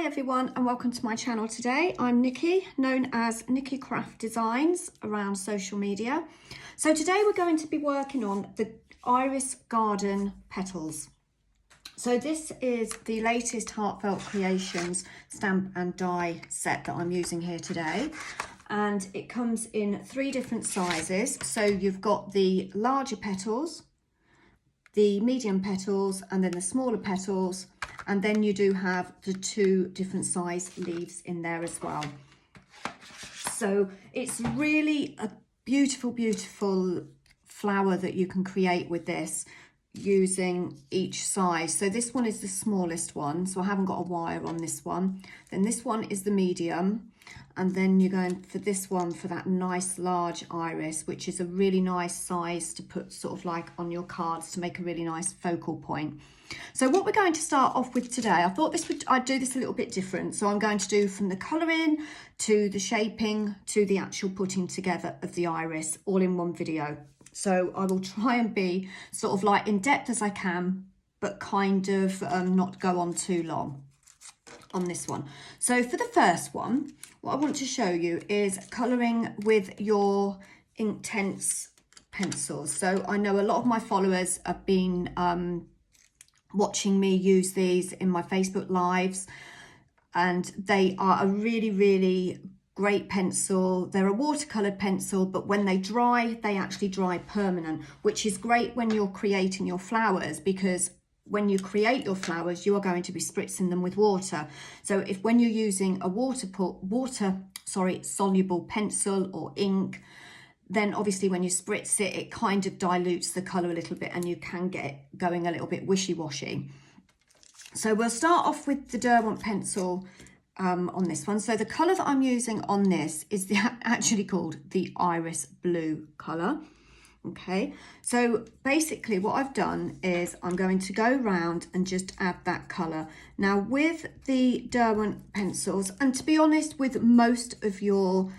everyone and welcome to my channel today. I'm Nikki, known as Nikki Craft Designs around social media. So today we're going to be working on the Iris Garden petals. So this is the latest Heartfelt Creations stamp and die set that I'm using here today. And it comes in 3 different sizes. So you've got the larger petals, the medium petals, and then the smaller petals. And then you do have the 2 different size leaves in there as well. So it's really a beautiful, beautiful flower that you can create with this using each size. So this one is the smallest one, so I haven't got a wire on this one. Then this one is the medium, and then you're going for this one for that nice large iris, which is a really nice size to put sort of like on your cards to make a really nice focal point. So what we're going to start off with today, I thought I'd do this a little bit different. So I'm going to do from the colouring to the shaping to the actual putting together of the iris all in one video. So I will try and be sort of like in depth as I can, but kind of not go on too long on this one. So for the first one, what I want to show you is colouring with your Inktense pencils. So I know a lot of my followers have been watching me use these in my Facebook lives, and they are a really, really great pencil. They're a watercolored pencil, but when they dry, they actually dry permanent, which is great when you're creating your flowers, because when you create your flowers, you are going to be spritzing them with water. So when you're using a soluble pencil or ink, then obviously when you spritz it, it kind of dilutes the colour a little bit and you can get it going a little bit wishy-washy. So we'll start off with the Derwent pencil on this one. So the colour that I'm using on this is actually called the Iris Blue colour. Okay, so basically what I've done is I'm going to go round and just add that colour. Now with the Derwent pencils, and to be honest, with most of your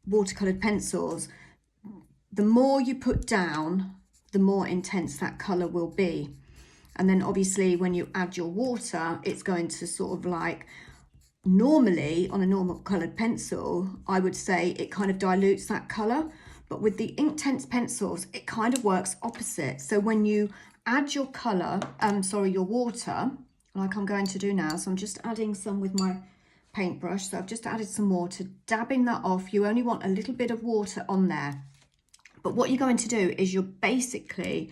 watercoloured pencils, the more you put down, the more intense that colour will be. And then obviously when you add your water, it's going to sort of like, normally on a normal coloured pencil, I would say it kind of dilutes that colour. But with the Inktense pencils, it kind of works opposite. So when you add your colour, your water, like I'm going to do now, so I'm just adding some with my paintbrush. So I've just added some water, dabbing that off. You only want a little bit of water on there. But what you're going to do is you're basically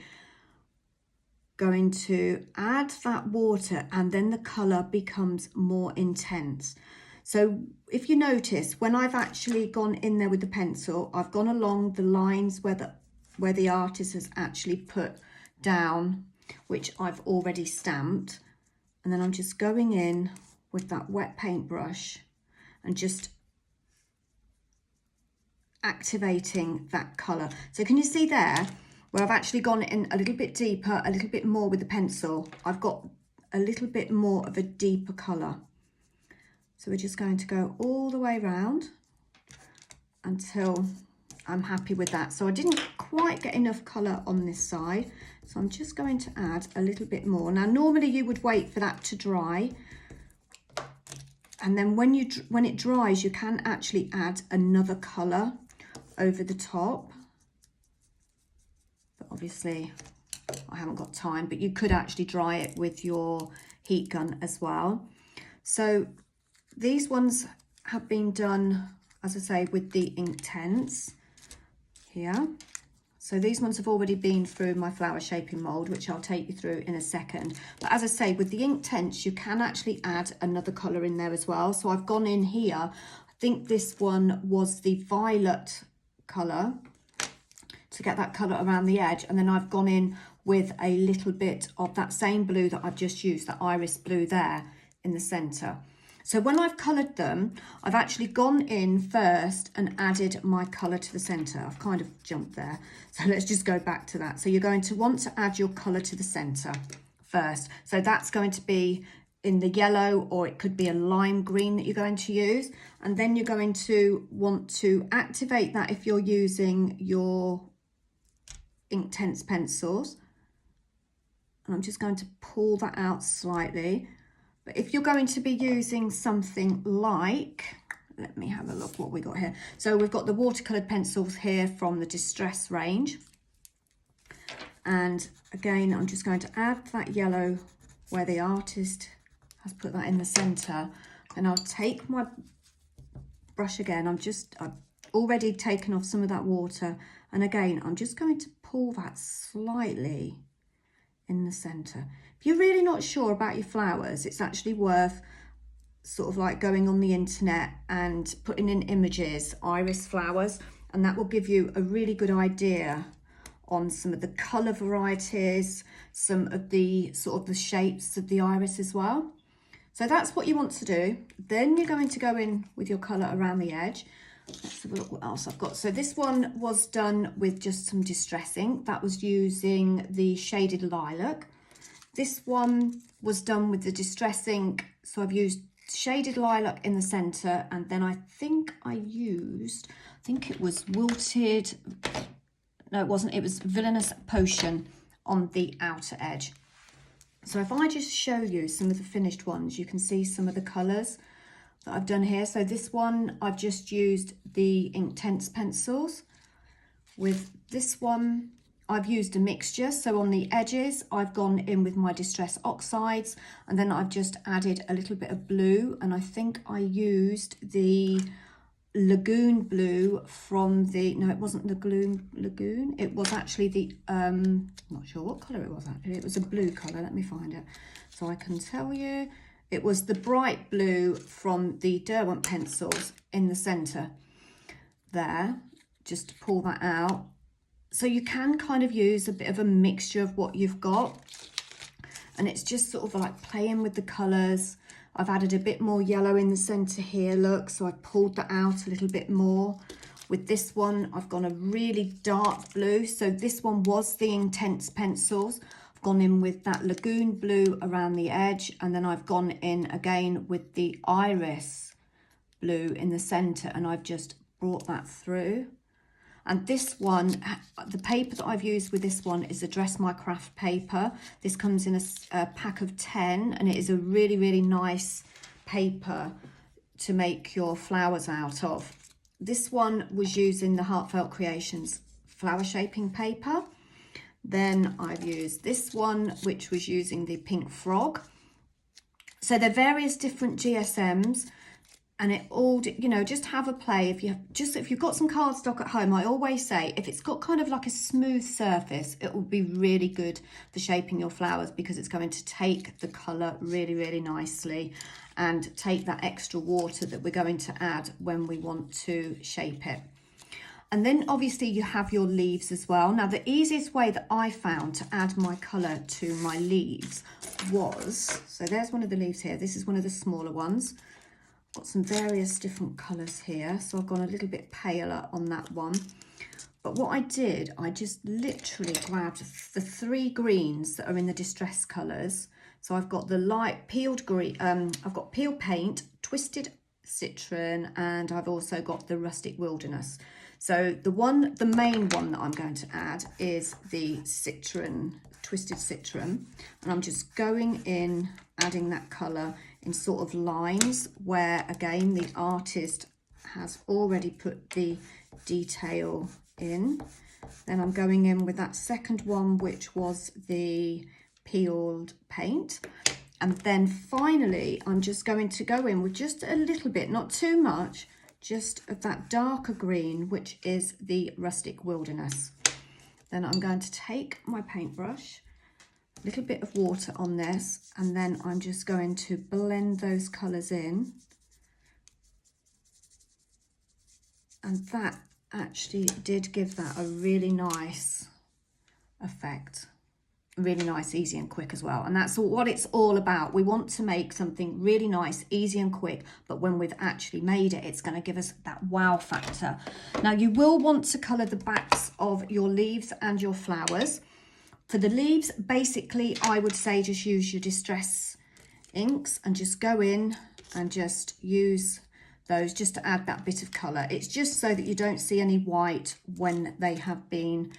going to add that water, and then the colour becomes more intense. So if you notice, when I've actually gone in there with the pencil, I've gone along the lines where the artist has actually put down, which I've already stamped, and then I'm just going in with that wet paintbrush and just activating that colour. So can you see there where I've actually gone in a little bit deeper, a little bit more with the pencil? I've got a little bit more of a deeper colour. So we're just going to go all the way around until I'm happy with that. So I didn't quite get enough colour on this side, so I'm just going to add a little bit more. Now normally you would wait for that to dry, and then when it dries, you can actually add another colour over the top. But obviously I haven't got time, but you could actually dry it with your heat gun as well. So these ones have been done, as I say, with the Inktense here. So these ones have already been through my flower shaping mould, which I'll take you through in a second. But as I say, with the Inktense, you can actually add another colour in there as well. So I've gone in here, I think this one was the violet colour, to get that colour around the edge. And then I've gone in with a little bit of that same blue that I've just used, that Iris Blue there in the centre. So when I've coloured them, I've actually gone in first and added my colour to the centre. I've kind of jumped there. So let's just go back to that. So you're going to want to add your colour to the centre first. So that's going to be in the yellow, or it could be a lime green that you're going to use. And then you're going to want to activate that if you're using your Inktense pencils. and I'm just going to pull that out slightly. But if you're going to be using something like, let me have a look what we got here. So we've got the watercoloured pencils here from the Distress range. And again, I'm just going to add that yellow where the artist has put that in the centre. And I'll take my brush again. I've already taken off some of that water. And again, I'm just going to pull that slightly in the centre. If you're really not sure about your flowers, it's actually worth sort of like going on the internet and putting in images, iris flowers, and that will give you a really good idea on some of the colour varieties, some of the sort of the shapes of the iris as well. So that's what you want to do. Then you're going to go in with your colour around the edge. Let's have a look what else I've got. So this one was done with just some Distress ink. That was using the shaded lilac. This one was done with the Distress ink. So I've used shaded lilac in the centre, and then I think it was wilted, no it wasn't, it was Villainous Potion on the outer edge. So if I just show you some of the finished ones, you can see some of the colours that I've done here. So this one, I've just used the Inktense pencils. With this one, I've used a mixture. So on the edges, I've gone in with my Distress Oxides, and then I've just added a little bit of blue. And I think I used the Lagoon blue from the, no, it wasn't the Lagoon. It was actually the, I'm not sure what colour it was actually. It was a blue colour. Let me find it so I can tell you. It was the bright blue from the Derwent pencils in the centre there, just to pull that out. So you can kind of use a bit of a mixture of what you've got, and it's just sort of like playing with the colours. I've added a bit more yellow in the centre here, look, so I've pulled that out a little bit more. With this one, I've gone a really dark blue, so this one was the Inktense pencils. I've gone in with that Lagoon blue around the edge, and then I've gone in again with the Iris blue in the centre, and I've just brought that through. And this one, the paper that I've used with this one is a Dress My Craft paper. This comes in a pack of 10, and it is a really, really nice paper to make your flowers out of. This one was using the Heartfelt Creations flower shaping paper. Then I've used this one, which was using the Pink Frog. So they're various different GSMs. And it all, you know, just have a play. If you've got some cardstock at home, I always say if it's got kind of like a smooth surface, it will be really good for shaping your flowers, because it's going to take the colour really, really nicely and take that extra water that we're going to add when we want to shape it. And then obviously you have your leaves as well. Now the easiest way that I found to add my colour to my leaves was, so there's one of the leaves here. This is one of the smaller ones. Got some various different colours here, so I've gone a little bit paler on that one. But what I did, I just literally grabbed the 3 greens that are in the Distress colours. So I've got the light peeled green, I've got Peel Paint, Twisted Citron, and I've also got the Rustic Wilderness. So the main one that I'm going to add is the Citron, Twisted Citron, and I'm just going in, adding that colour in sort of lines where, again, the artist has already put the detail in. Then I'm going in with that second one, which was the Peeled Paint. And then finally, I'm just going to go in with just a little bit, not too much, just of that darker green, which is the Rustic Wilderness. Then I'm going to take my paintbrush, a little bit of water on this, and then I'm just going to blend those colours in. And that actually did give that a really nice effect. Really nice, easy and quick as well. And that's what it's all about. We want to make something really nice, easy and quick, but when we've actually made it, it's going to give us that wow factor. Now you will want to colour the backs of your leaves and your flowers. For the leaves, basically, I would say just use your Distress inks and just go in and just use those just to add that bit of colour. It's just so that you don't see any white when they have been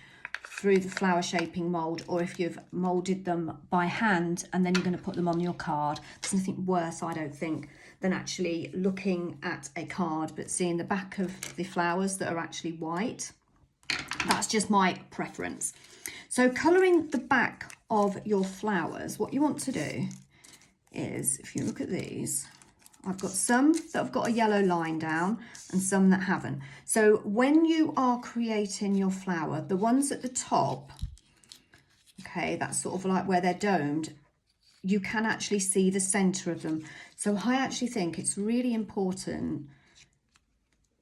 through the flower shaping mould, or if you've moulded them by hand and then you're going to put them on your card. There's nothing worse, I don't think, than actually looking at a card but seeing the back of the flowers that are actually white. That's just my preference. So colouring the back of your flowers, what you want to do is, if you look at these, I've got some that have got a yellow line down and some that haven't. So when you are creating your flower, the ones at the top, okay, that's sort of like where they're domed, you can actually see the centre of them. So I actually think it's really important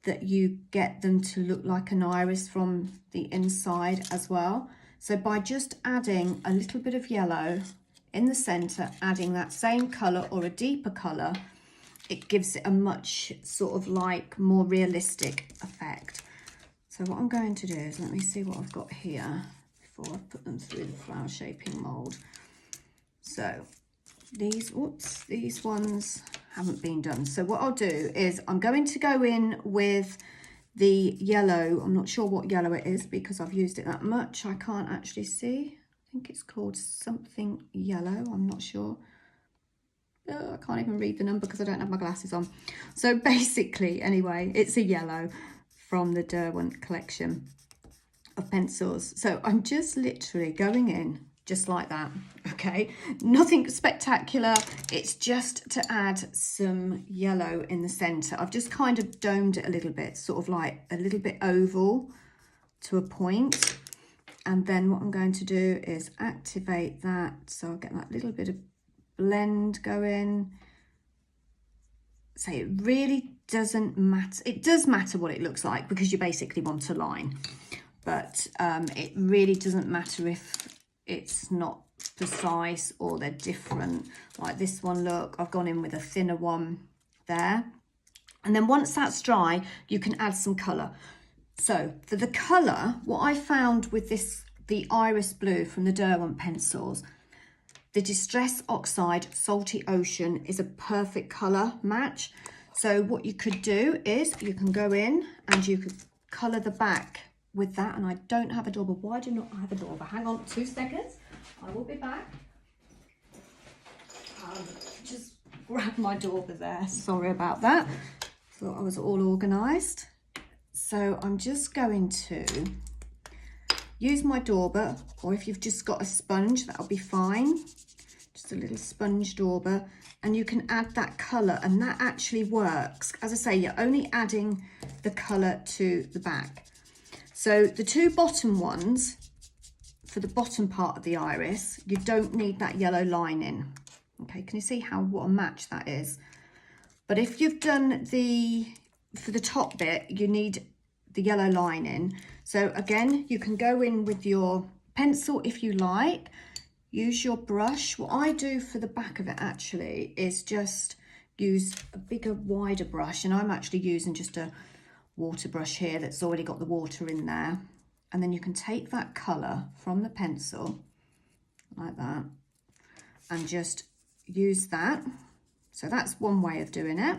that you get them to look like an iris from the inside as well. So by just adding a little bit of yellow in the centre, adding that same colour or a deeper colour, it gives it a much sort of like more realistic effect. So what I'm going to do is, let me see what I've got here before I put them through the flower shaping mould. So these ones haven't been done. So what I'll do is I'm going to go in with the yellow. I'm not sure what yellow it is because I've used it that much. I can't actually see. I think it's called something yellow. I'm not sure. I can't even read the number because I don't have my glasses on. So basically, anyway, it's a yellow from the Derwent collection of pencils. So I'm just literally going in just like that, okay? Nothing spectacular. It's just to add some yellow in the centre. I've just kind of domed it a little bit, sort of like a little bit oval to a point. And then what I'm going to do is activate that. So I'll get that little bit of blend going. So it really doesn't matter. It does matter what it looks like because you basically want a line. But it really doesn't matter if it's not precise or they're different. Like this one, look, I've gone in with a thinner one there. And then once that's dry, you can add some colour. So for the colour, what I found with this, the Iris Blue from the Derwent pencils, the Distress Oxide Salty Ocean is a perfect colour match. So what you could do is you can go in and you could colour the back with that. And I don't have a dauber. Why do not I have a dauber? Hang on 2 seconds. I will be back. Just grab my dauber there. Sorry about that. Thought I was all organised. So I'm just going to use my dauber, or if you've just got a sponge, that'll be fine. Just a little sponge dauber, and you can add that colour, and that actually works. As I say, you're only adding the colour to the back. So the two bottom ones, for the bottom part of the iris, you don't need that yellow line in. Okay, can you see what a match that is? But if you've done for the top bit, you need the yellow line in. So again, you can go in with your pencil if you like, use your brush. What I do for the back of it actually is just use a bigger, wider brush, and I'm actually using just a water brush here that's already got the water in there. And then you can take that colour from the pencil like that and just use that. So that's one way of doing it.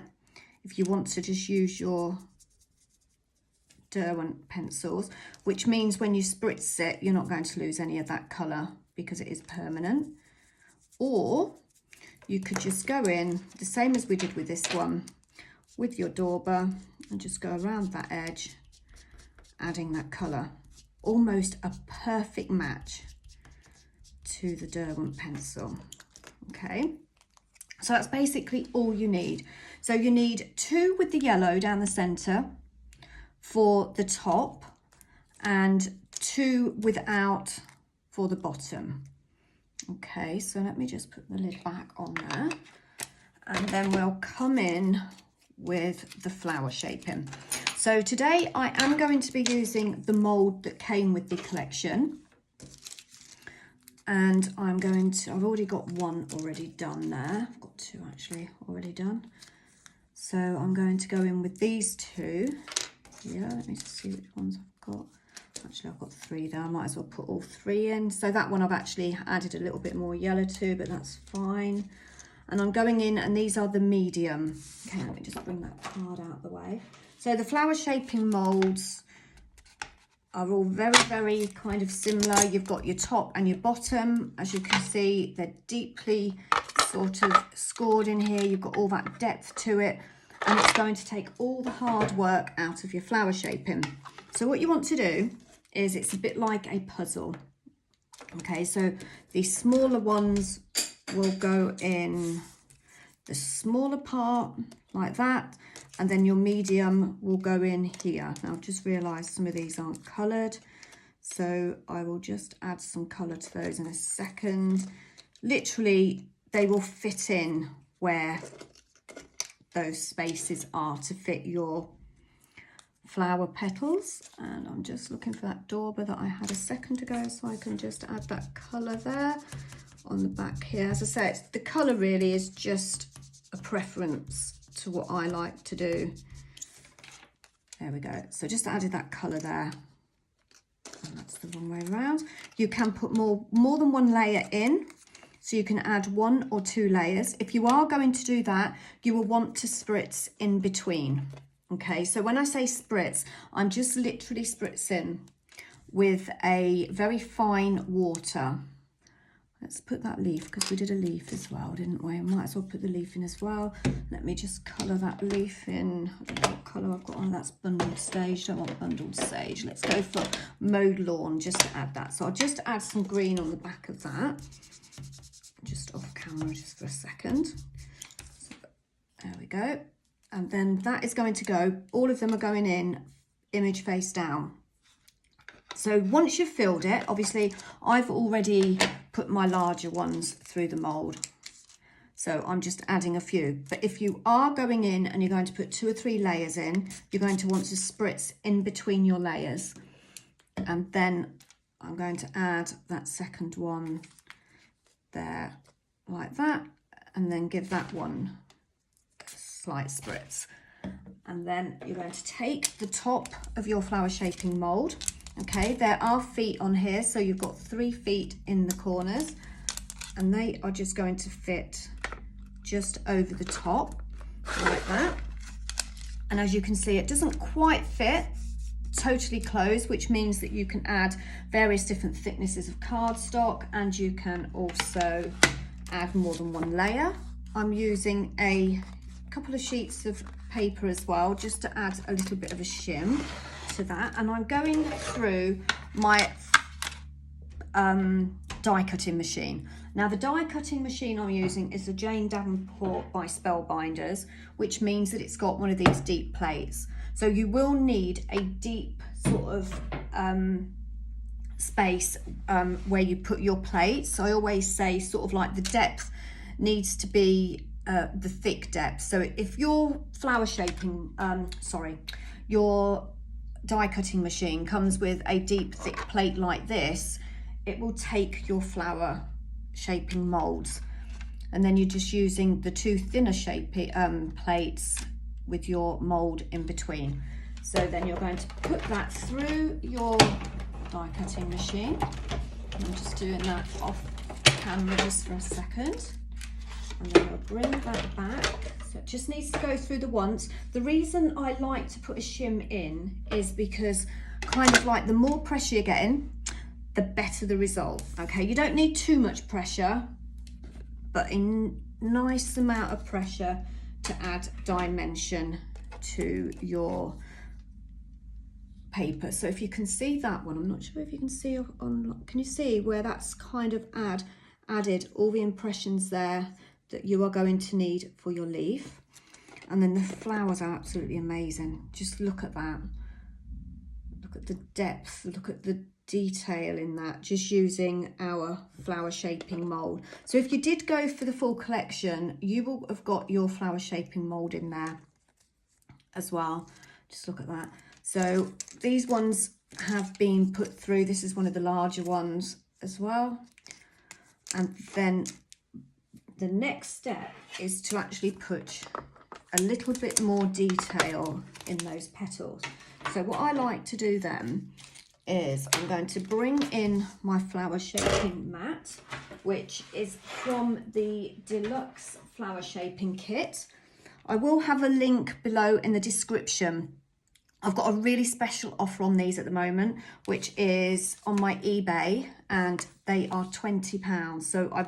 If you want to just use your Derwent pencils, which means when you spritz it, you're not going to lose any of that colour because it is permanent. Or you could just go in, the same as we did with this one, with your dauber and just go around that edge, adding that colour. Almost a perfect match to the Derwent pencil. Okay, so that's basically all you need. So you need 2 with the yellow down the centre for the top and 2 without for the bottom. Okay, so let me just put the lid back on there, and then we'll come in with the flower shaping. So today I am going to be using the mould that came with the collection, and I've already got one already done there. I've got 2 actually already done. So I'm going to go in with these 2. Yeah, let me just see which ones I've got. Actually, I've got 3 there. I might as well put all 3 in. So that one I've actually added a little bit more yellow to, but that's fine. And I'm going in, and these are the medium. Okay, let me just bring that card out of the way. So the flower shaping moulds are all very kind of similar. You've got your top and your bottom. As you can see, they're deeply sort of scored in here. You've got all that depth to it, and it's going to take all the hard work out of your flower shaping. So what you want to do is, it's a bit like a puzzle. Okay, so the smaller ones will go in the smaller part like that, and then your medium will go in here. Now I've just realized some of these aren't colored, so I will just add some color to those in a second. Literally, they will fit in where those spaces are to fit your flower petals. And I'm just looking for that dauber that I had a second ago, so I can just add that color there on the back here. As I said, the color really is just a preference to what I like to do. There we go. So just added that color there, and that's the wrong way around. You can put more than one layer in, so you can add 1 or 2 layers. If you are going to do that, you will want to spritz in between. Okay, so when I say spritz, I'm just literally spritzing with a very fine water. Let's put that leaf, because we did a leaf as well, didn't we? I might as well put the leaf in as well. Let me just colour that leaf in. I don't know what colour I've got on. That's bundled sage. Don't want bundled sage. Let's go for mowed lawn just to add that. So I'll just add some green on the back of that. Just off camera just for a second. So, there we go. And then that is going to go, all of them are going in image face down. So once you've filled it, obviously I've already put my larger ones through the mould, so I'm just adding a few. But if you are going in and you're going to put 2 or 3 layers in, you're going to want to spritz in between your layers. And then I'm going to add that second one there like that, and then give that one a slight spritz. And then you're going to take the top of your flower shaping mould. Okay, there are feet on here, so you've got 3 feet in the corners, and they are just going to fit just over the top like that. And as you can see, it doesn't quite fit totally closed, which means that you can add various different thicknesses of cardstock, and you can also add more than 1 layer. I'm using a couple of sheets of paper as well, just to add a little bit of a shim to that. And I'm going through my die cutting machine. Now the die cutting machine I'm using is the Jane Davenport by Spellbinders, which means that it's got one of these deep plates. So you will need a deep sort of space where you put your plates. I always say sort of like the depth needs to be the thick depth. So if your flower shaping, your die cutting machine comes with a deep thick plate like this, it will take your flower shaping molds, and then you're just using the 2 thinner shaping plates with your mold in between. So then you're going to put that through your die cutting machine. I'm just doing that off camera just for a second, and then we'll bring that back. So it just needs to go through the once. The reason I like to put a shim in is because kind of like the more pressure you're getting, the better the result. Okay, you don't need too much pressure, but a nice amount of pressure to add dimension to your paper. So if you can see that one, I'm not sure if you can see on, can you see where that's kind of added all the impressions there that you are going to need for your leaf. And then the flowers are absolutely amazing. Just look at that. Look at the depth, look at the detail in that, just using our flower shaping mold. So if you did go for the full collection, you will have got your flower shaping mold in there as well. Just look at that. So these ones have been put through. This is one of the larger ones as well. And then the next step is to actually put a little bit more detail in those petals. So what I like to do then is I'm going to bring in my flower shaping mat, which is from the Deluxe flower shaping kit. I will have a link below in the description I've got a really special offer on these at the moment, which is on my eBay, and they are £20. So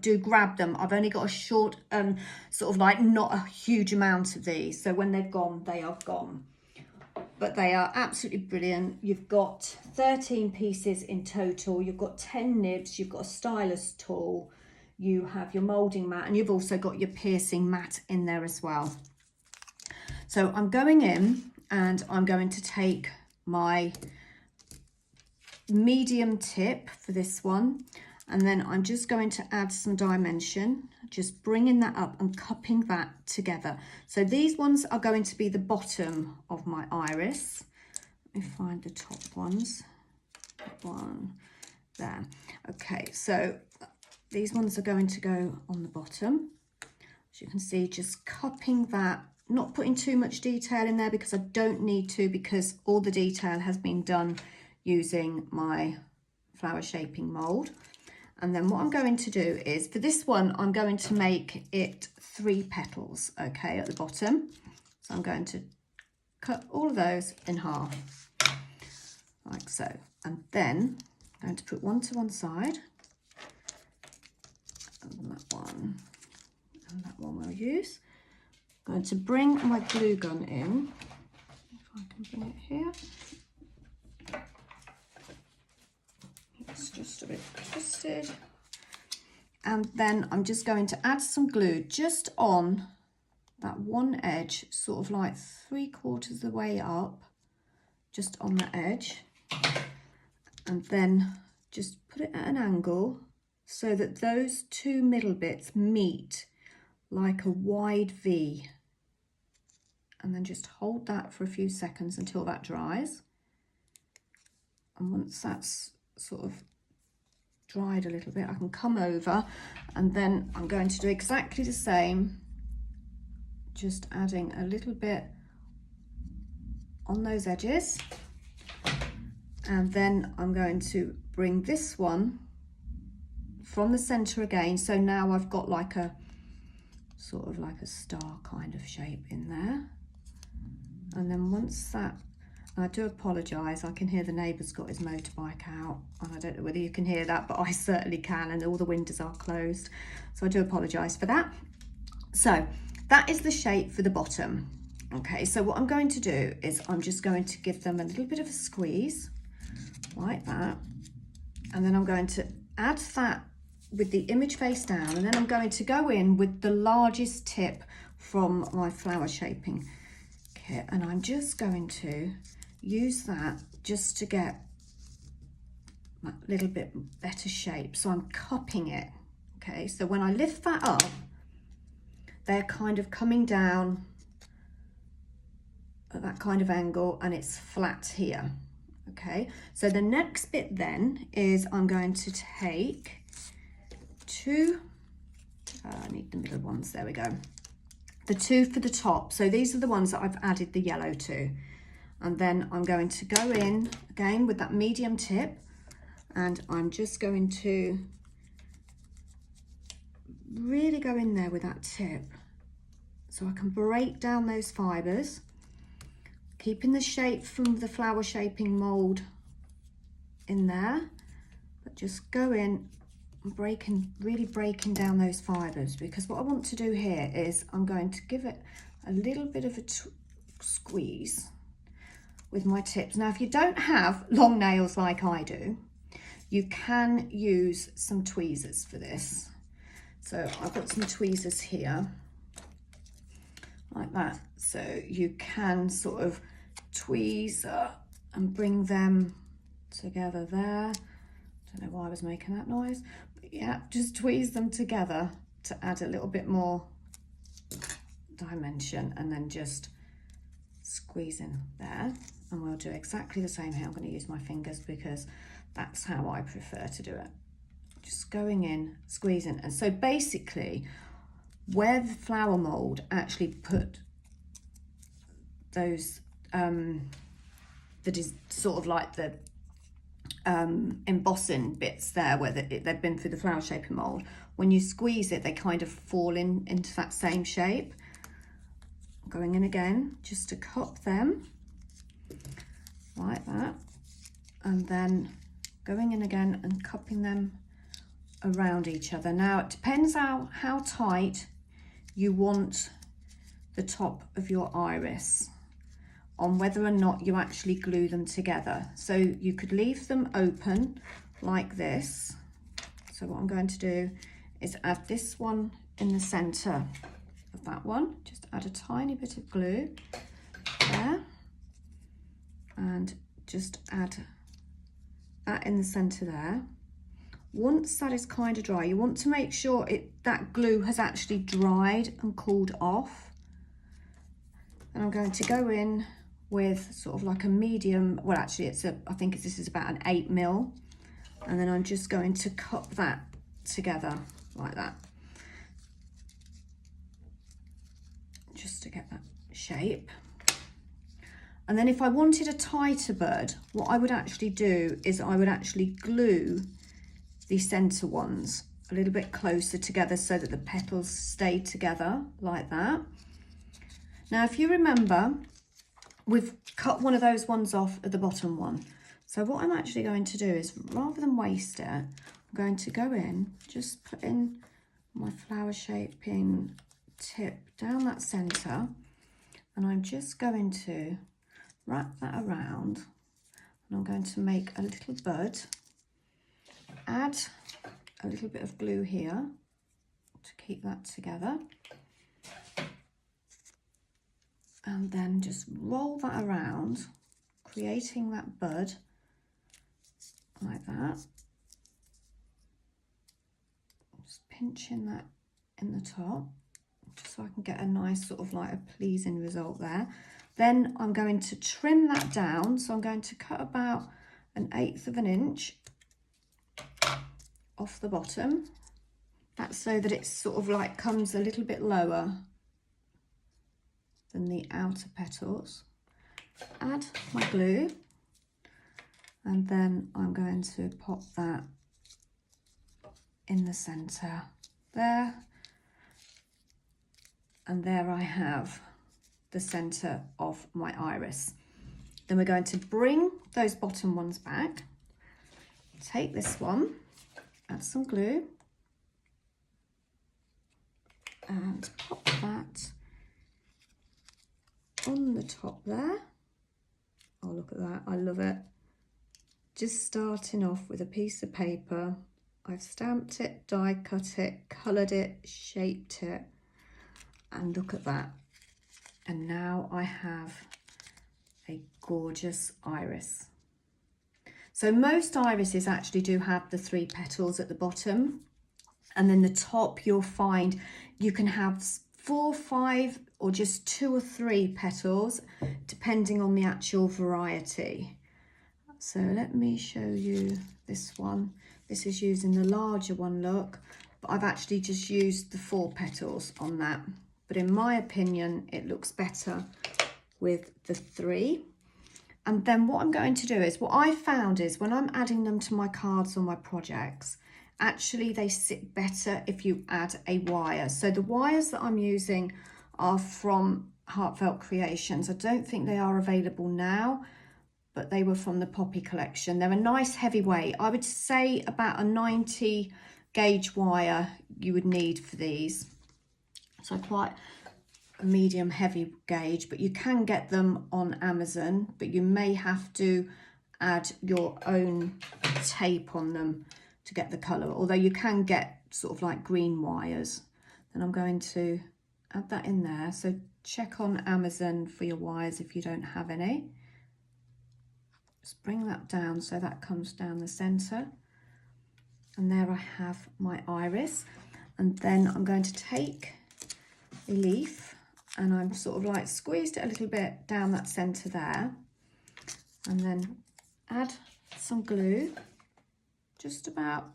do grab them. I've only got a short, sort of like not a huge amount of these. So when they've gone, they are gone. But they are absolutely brilliant. You've got 13 pieces in total. You've got 10 nibs. You've got a stylus tool. You have your moulding mat, and you've also got your piercing mat in there as well. So I'm going in and I'm going to take my medium tip for this one, and then I'm just going to add some dimension, just bringing that up and cupping that together. So these ones are going to be the bottom of my iris. Let me find the top ones. One there. Okay, so these ones are going to go on the bottom. As you can see, just cupping that, not putting too much detail in there because I don't need to, because all the detail has been done using my flower shaping mould. And then what I'm going to do is, for this one, I'm going to make it 3 petals, okay, at the bottom. So I'm going to cut all of those in half, like so. And then I'm going to put one to one side, and that one we'll use. I'm going to bring my glue gun in, if I can bring it here. It's just a bit twisted. And then I'm just going to add some glue just on that one edge, sort of like 3/4 of the way up, just on the edge. And then just put it at an angle so that those 2 middle bits meet like a wide V. And then just hold that for a few seconds until that dries. And once that's sort of dried a little bit, I can come over, and then I'm going to do exactly the same, just adding a little bit on those edges. And then I'm going to bring this one from the center again. So now I've got like a sort of like a star kind of shape in there. And then once that, I do apologise, I can hear the neighbour's got his motorbike out, and I don't know whether you can hear that, but I certainly can, and all the windows are closed, so I do apologise for that. So that is the shape for the bottom. Okay, so what I'm going to do is I'm just going to give them a little bit of a squeeze like that, and then I'm going to add that with the image face down, and then I'm going to go in with the largest tip from my flower shaping kit, and I'm just going to use that just to get a little bit better shape. So I'm cupping it. Okay, so when I lift that up, they're kind of coming down at that kind of angle, and it's flat here. Okay, so the next bit then is I'm going to take 2, I need the middle ones, there we go, the 2 for the top. So these are the ones that I've added the yellow to, and then I'm going to go in again with that medium tip, and I'm just going to really go in there with that tip so I can break down those fibres, keeping the shape from the flower shaping mould in there, but just go in and really breaking down those fibres, because what I want to do here is I'm going to give it a little bit of a squeeze with my tips. Now, if you don't have long nails like I do, you can use some tweezers for this. So I've got some tweezers here like that, so you can sort of tweeze and bring them together there. Don't know why I was making that noise, but yeah, just tweeze them together to add a little bit more dimension, and then just squeeze in there. And we'll do exactly the same here. I'm going to use my fingers because that's how I prefer to do it. Just going in, squeezing. And so basically, where the flower mould actually put those, that is sort of like the embossing bits there, where they've been through the flower shaping mould, when you squeeze it, they kind of fall into that same shape. Going in again, just to cup them like that, and then going in again and cupping them around each other. Now it depends how tight you want the top of your iris on whether or not you actually glue them together. So you could leave them open like this. So what I'm going to do is add this one in the center of that one, just add a tiny bit of glue there, and just add that in the center there. Once that is kind of dry, you want to make sure that glue has actually dried and cooled off. And I'm going to go in with sort of like a medium, well actually I think this is about an 8mm, and then I'm just going to cup that together like that, just to get that shape. And then if I wanted a tighter bud, what I would actually do is I would actually glue the center ones a little bit closer together so that the petals stay together like that. Now, if you remember, we've cut one of those ones off at the bottom one. So what I'm actually going to do is, rather than waste it, I'm going to go in, just put in my flower shaping tip down that center, and I'm just going to wrap that around, and I'm going to make a little bud, add a little bit of glue here to keep that together, and then just roll that around, creating that bud like that. Just pinching that in the top, just so I can get a nice sort of like a pleasing result there. Then I'm going to trim that down, so I'm going to cut about 1/8 of an inch off the bottom. That's so that it sort of like comes a little bit lower than the outer petals. Add my glue, and then I'm going to pop that in the center there, and there I have the center of my iris. Then we're going to bring those bottom ones back, take this one, add some glue, and pop that on the top there. Oh, look at that, I love it. Just starting off with a piece of paper. I've stamped it, die cut it, coloured it, shaped it, and look at that. And now I have a gorgeous iris. So most irises actually do have the 3 petals at the bottom, and then the top you'll find you can have 4, 5, or just 2 or 3 petals, depending on the actual variety. So let me show you this one. This is using the larger one, look, but I've actually just used the 4 petals on that. But in my opinion, it looks better with the 3. And then what I'm going to do is, what I found is when I'm adding them to my cards or my projects, actually they sit better if you add a wire. So the wires that I'm using are from Heartfelt Creations. I don't think they are available now, but they were from the Poppy collection. They're a nice heavyweight. I would say about a 90 gauge wire you would need for these. So quite a medium heavy gauge, but you can get them on Amazon, but you may have to add your own tape on them to get the colour, although you can get sort of like green wires. Then I'm going to add that in there. So check on Amazon for your wires if you don't have any. Just bring that down so that comes down the centre. And there I have my iris. And then I'm going to take a leaf, and I'm sort of like squeezed it a little bit down that centre there, and then add some glue, just about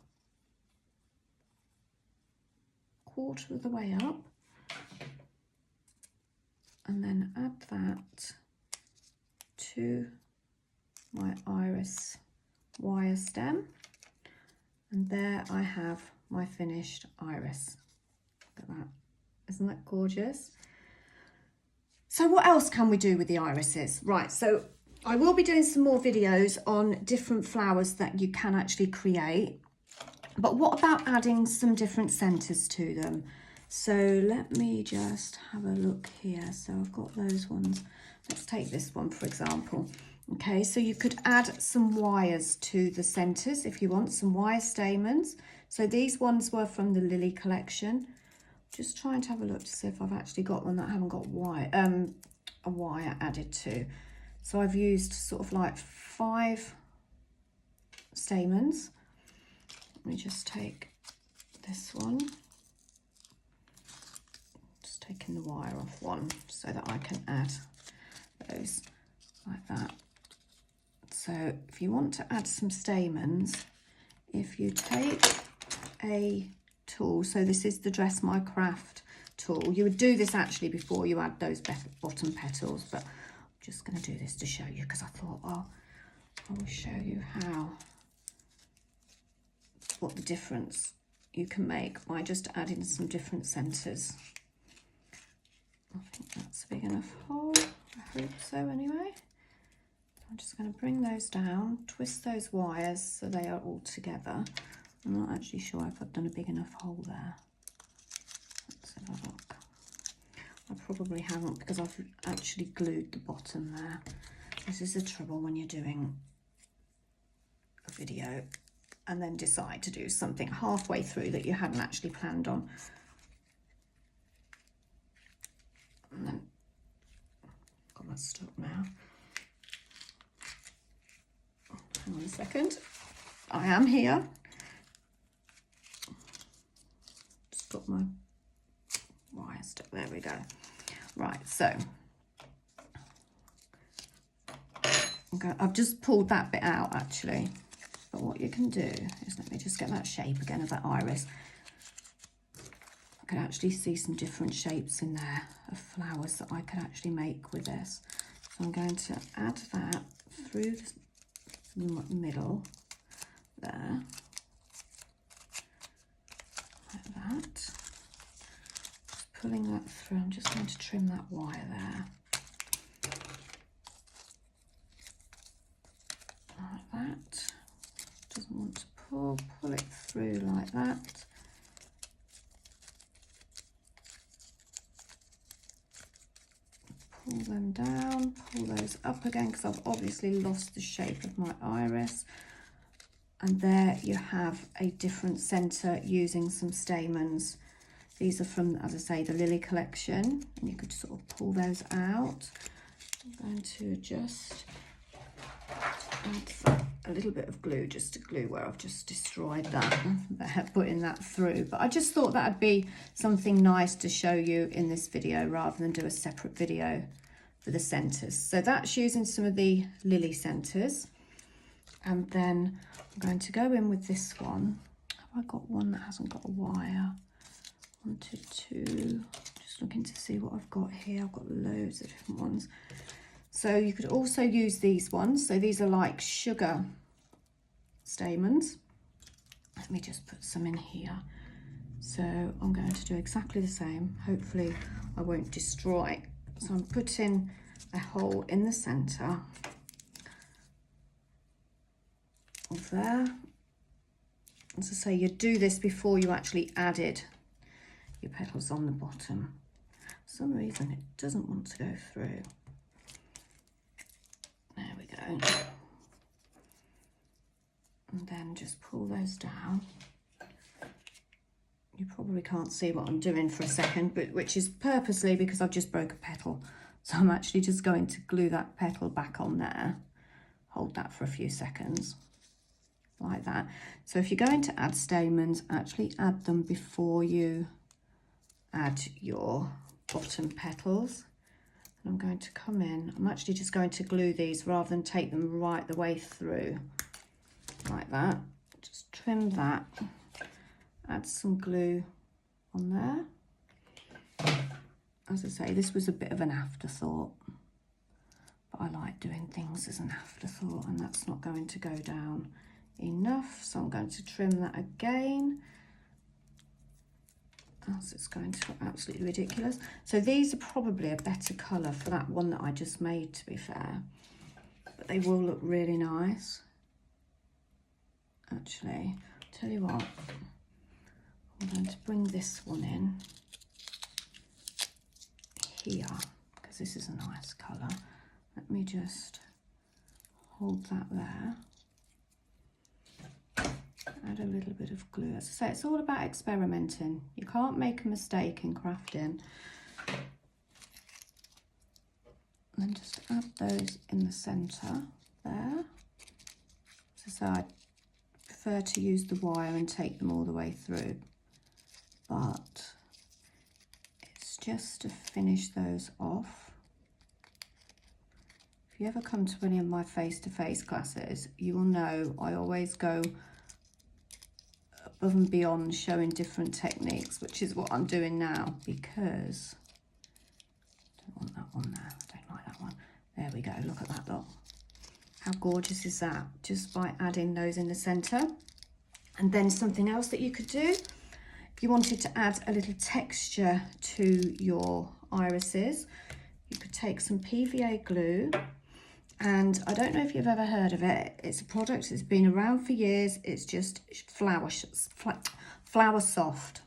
1/4 of the way up, and then add that to my iris wire stem, and there I have my finished iris. Look at that, isn't that gorgeous? So what else can we do with the irises? Right, so I will be doing some more videos on different flowers that you can actually create. But what about adding some different centres to them? So let me just have a look here. So I've got those ones. Let's take this one, for example. Okay, so you could add some wires to the centres if you want, some wire stamens. So these ones were from the Lily collection. Just trying to have a look to see if I've actually got one that I haven't got a wire added to. So I've used sort of like 5 stamens. Let me just take this one. Just taking the wire off one so that I can add those like that. So if you want to add some stamens, if you take a tool, so this is the Dress My Craft tool. You would do this actually before you add those bottom petals, but I'm just going to do this to show you because I thought, oh, I will show you what the difference you can make by just adding some different centres. I think that's a big enough hole. I hope so anyway. I'm just going to bring those down, twist those wires so they are all together. I'm not actually sure if I've done a big enough hole there. Let's have a look. I probably haven't because I've actually glued the bottom there. This is the trouble when you're doing a video and then decide to do something halfway through that you hadn't actually planned on. And then, got my stuck now. Hang on a second. I am here. Just got my wire stuck. There we go. Right, so I've just pulled that bit out actually. But what you can do is, let me just get that shape again of that iris. I could actually see some different shapes in there of flowers that I could actually make with this. So I'm going to add that through the middle there, like that. Just pulling that through. I'm just going to trim that wire there. Like that. Doesn't want to pull it through like that. Pull them down, pull those up again because I've obviously lost the shape of my iris. And there you have a different centre using some stamens. These are from, as I say, the Lily collection, and you could sort of pull those out. I'm going to just add a little bit of glue just to glue where I've just destroyed that, putting that through. But I just thought that'd be something nice to show you in this video rather than do a separate video for the centres. So that's using some of the Lily centres. And then I'm going to go in with this one. Have I got one that hasn't got a wire? 1, 2, 2. Just looking to see what I've got here. I've got loads of different ones. So you could also use these ones. So these are like sugar stamens. Let me just put some in here. So I'm going to do exactly the same. Hopefully I won't destroy. So I'm putting a hole in the centre of there. As I say, you do this before you actually added your petals on the bottom. For some reason it doesn't want to go through. There we go. And then just pull those down. You probably can't see what I'm doing for a second, but which is purposely because I've just broke a petal. So I'm actually just going to glue that petal back on there. Hold that for a few seconds, like that. So if you're going to add stamens, actually add them before you add your bottom petals. And I'm going to come in. I'm actually just going to glue these rather than take them right the way through, like that. Just trim that. Add some glue on there. As I say, this was a bit of an afterthought, but I like doing things as an afterthought, and that's not going to go down enough, so I'm going to trim that again, else it's going to look absolutely ridiculous. So these are probably a better colour for that one that I just made, to be fair. but they will look really nice. Actually, tell you what, I'm going to bring this one in here because this is a nice colour. Let me just hold that there. Add a little bit of glue. As I say, it's all about experimenting. You can't make a mistake in crafting. And then just add those in the centre there. So I prefer to use the wire and take them all the way through, but it's just to finish those off. If you ever come to any of my face-to-face classes, you will know I always go above and beyond showing different techniques, which is what I'm doing now, because I don't want that one there. I don't like that one. There we go. Look at that, look. How gorgeous is that? Just by adding those in the centre. And then something else that you could do, if you wanted to add a little texture to your irises, you could take some PVA glue. And I don't know if you've ever heard of it. It's a product that's been around for years. It's just flower soft.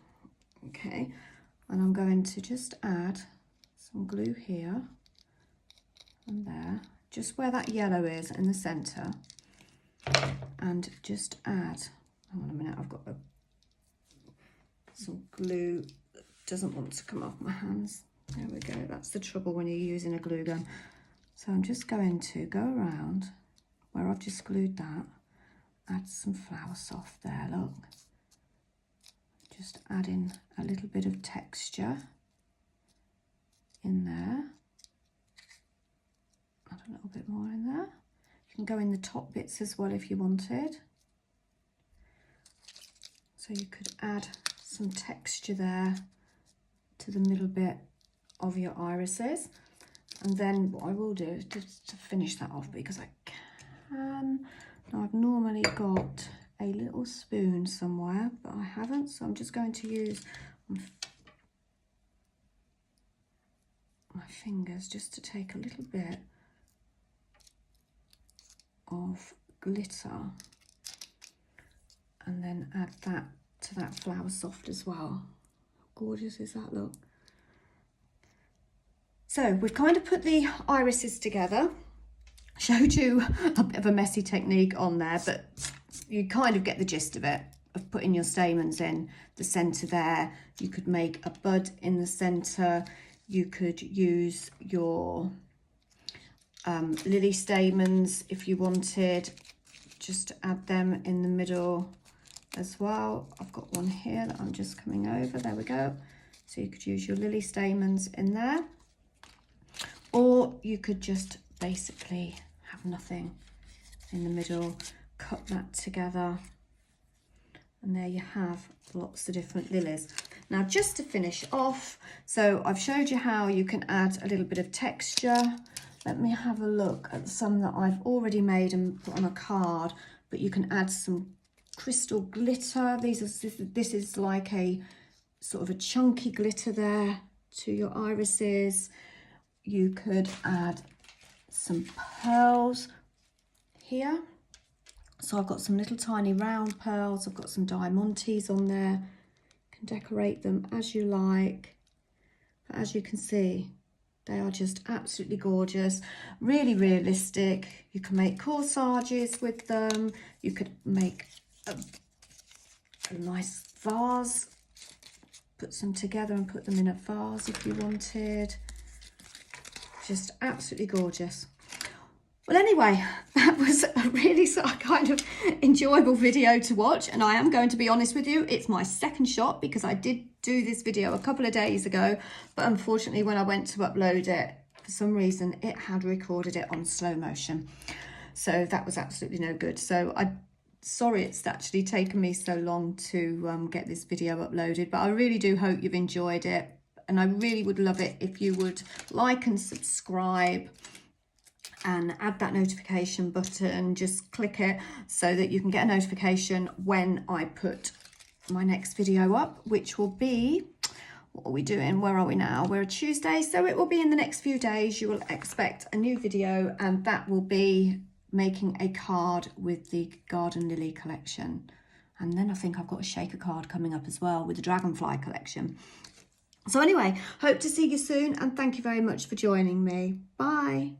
Okay, and I'm going to just add some glue here and there, just where that yellow is in the centre, and just add, hang on a minute, I've got some glue that doesn't want to come off my hands. There we go. That's the trouble when you're using a glue gun. So I'm just going to go around where I've just glued that, add some flower soft there, look. Just adding a little bit of texture in there. Add a little bit more in there. You can go in the top bits as well if you wanted. So you could add some texture there to the middle bit of your irises. And then what I will do is just to finish that off, because I can. Now I've normally got a little spoon somewhere, but I haven't, so I'm just going to use my fingers just to take a little bit of glitter and then add that to that flower soft as well. How gorgeous is that, look? So we've kind of put the irises together. Showed you a bit of a messy technique on there, but you kind of get the gist of it, of putting your stamens in the centre there. You could make a bud in the centre. You could use your lily stamens if you wanted, just to add them in the middle as well. I've got one here that I'm just coming over. There we go. So you could use your lily stamens in there. Or you could just basically have nothing in the middle, cut that together, and there you have lots of different lilies. Now just to finish off, so I've showed you how you can add a little bit of texture. Let me have a look at some that I've already made and put on a card, but you can add some crystal glitter. This is like a sort of a chunky glitter there to your irises. You could add some pearls here. So I've got some little tiny round pearls. I've got some diamantes on there. You can decorate them as you like. But as you can see, they are just absolutely gorgeous, really realistic. You can make corsages with them. You could make a nice vase, put some together and put them in a vase if you wanted. Just absolutely gorgeous. Well, anyway, that was a really sort of kind of enjoyable video to watch, and I am going to be honest with you, it's my second shot because I did do this video a couple of days ago, but unfortunately when I went to upload it, for some reason it had recorded it on slow motion, so that was absolutely no good. So I'm sorry it's actually taken me so long to get this video uploaded, but I really do hope you've enjoyed it, and I really would love it if you would like and subscribe and add that notification button. Just click it so that you can get a notification when I put my next video up, which will be, what are we doing? Where are we now? We're a Tuesday, so it will be in the next few days. You will expect a new video, and that will be making a card with the Garden Lily collection. And then I think I've got a shaker card coming up as well with the Dragonfly collection. So anyway, hope to see you soon, and thank you very much for joining me. Bye.